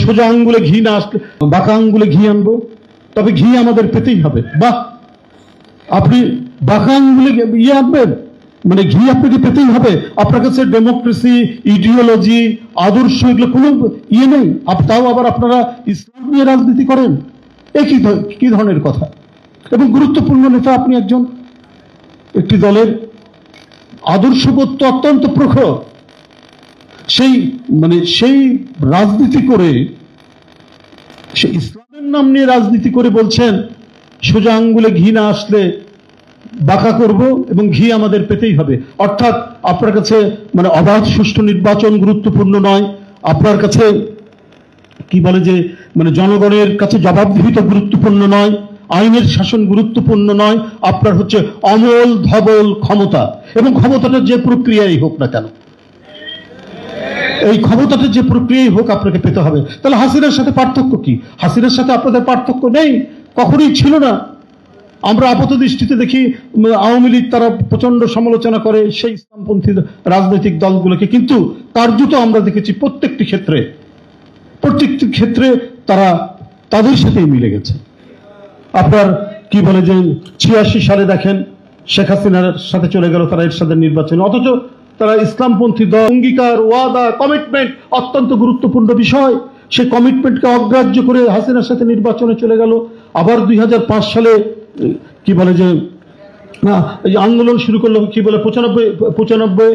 সোজা আঙ্গুলে ঘি না আসলে বাঁকা আঙ্গুলে ঘি আনবো, তবে ঘি আমাদের পেতেই হবে। বাহ, আপনি বাঁকা আঙ্গুলে আনবেন, মানে ঘি আপনাকে পেতেই হবে। আপনার কাছে ডেমোক্রেসি, ইডিওলজি, আদর্শ এগুলো কোনো নেই, তাও আবার আপনারা ইসলাম নিয়ে রাজনীতি করেন, কি ধরনের কথা? এবং গুরুত্বপূর্ণ নেতা আপনি একজন, একটি দলের আদর্শবোধ তো অত্যন্ত প্রখর, সেই রাজনীতি করে, সে ইসলামের নাম নিয়ে রাজনীতি করে বলছেন সোজা আঙ্গুলে ঘি না আসলে বাঁকা করব এবং ঘি আমাদের পেতেই হবে। অর্থাৎ আপনার কাছে অবাধ সুষ্ঠু নির্বাচন গুরুত্বপূর্ণ নয়, আপনার কাছে কি বলে যে জনগণের কাছে জবাবদিহিতা গুরুত্বপূর্ণ নয়, আইনের শাসন গুরুত্বপূর্ণ নয়, আপনার হচ্ছে অমল ধবল ক্ষমতা, এবং ক্ষমতাটা যে প্রক্রিয়াই হোক না কেন, এই ক্ষমতাটা যে প্রক্রিয়াই হোক আপনাকে পেতে হবে। তাহলে হাসিনার সাথে পার্থক্য কি? হাসিনার সাথে আপনাদের পার্থক্য নেই, কখনোই ছিল না। আমরা আপাত দৃষ্টিতে দেখি আওয়ামী লীগ তারা প্রচন্ড সমালোচনা করে সেই ইসলামপন্থী রাজনৈতিক দলগুলোকে, কিন্তু কার্যত আমরা দেখেছি প্রত্যেকটি ক্ষেত্রে তারা তাদের সাথেই মিলে গেছে। আপনার কি বলে যে 86 সালে দেখেন শেখ হাসিনার সাথে চলে গেল তারা এরশাদের নির্বাচনে, অথচ তারা ইসলামপন্থী দল, অঙ্গীকার, ওয়াদা, কমিটমেন্ট অত্যন্ত গুরুত্বপূর্ণ বিষয়, সেই কমিটমেন্টকে অগ্রাহ্য করে হাসিনার সাথে নির্বাচনে চলে গেল। আবার 2005 সালে কি বলে যে আন্দোলন শুরু করলো, কি বলে 95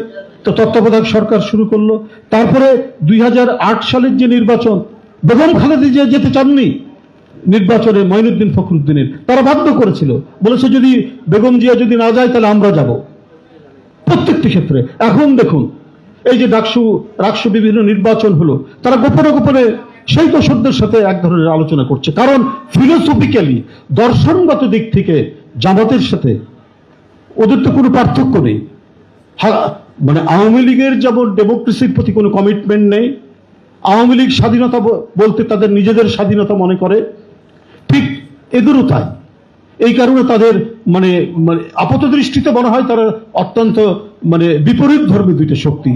তো তত্ত্বাবধায়ক সরকার শুরু করলো। তারপরে 2008 সালের যে নির্বাচন, বেগম খালেদা জিয়া যেতে চাননি নির্বাচনে মঈনুদ্দিন ফখরুদ্দিনের, তারা বাধ্য করেছিল, বলেছে যদি বেগম জিয়া যদি না যায় তাহলে আমরা যাব। প্রত্যেকটি ক্ষেত্রে এখন দেখুন এই যে রাকসু বিভিন্ন নির্বাচন হলো, তারা গোপনে সেই দর্শকদের সাথে এক ধরনের আলোচনা করছে, কারণ ফিলোসফিক্যালি দর্শনগত দিক থেকে জামাতের সাথে ওদের তো কোনো পার্থক্য নেই। আওয়ামী লীগের যেমন ডেমোক্রেসির প্রতি কোনো কমিটমেন্ট নেই, আওয়ামী লীগ স্বাধীনতা বলতে তাদের নিজেদের স্বাধীনতা মনে করে, ঠিক এদেরও তাই। এই কারণে তাদের আপাত দৃষ্টিতে মনে হয় তারা অত্যন্ত বিপরীত ধর্মী দুইটা শক্তি।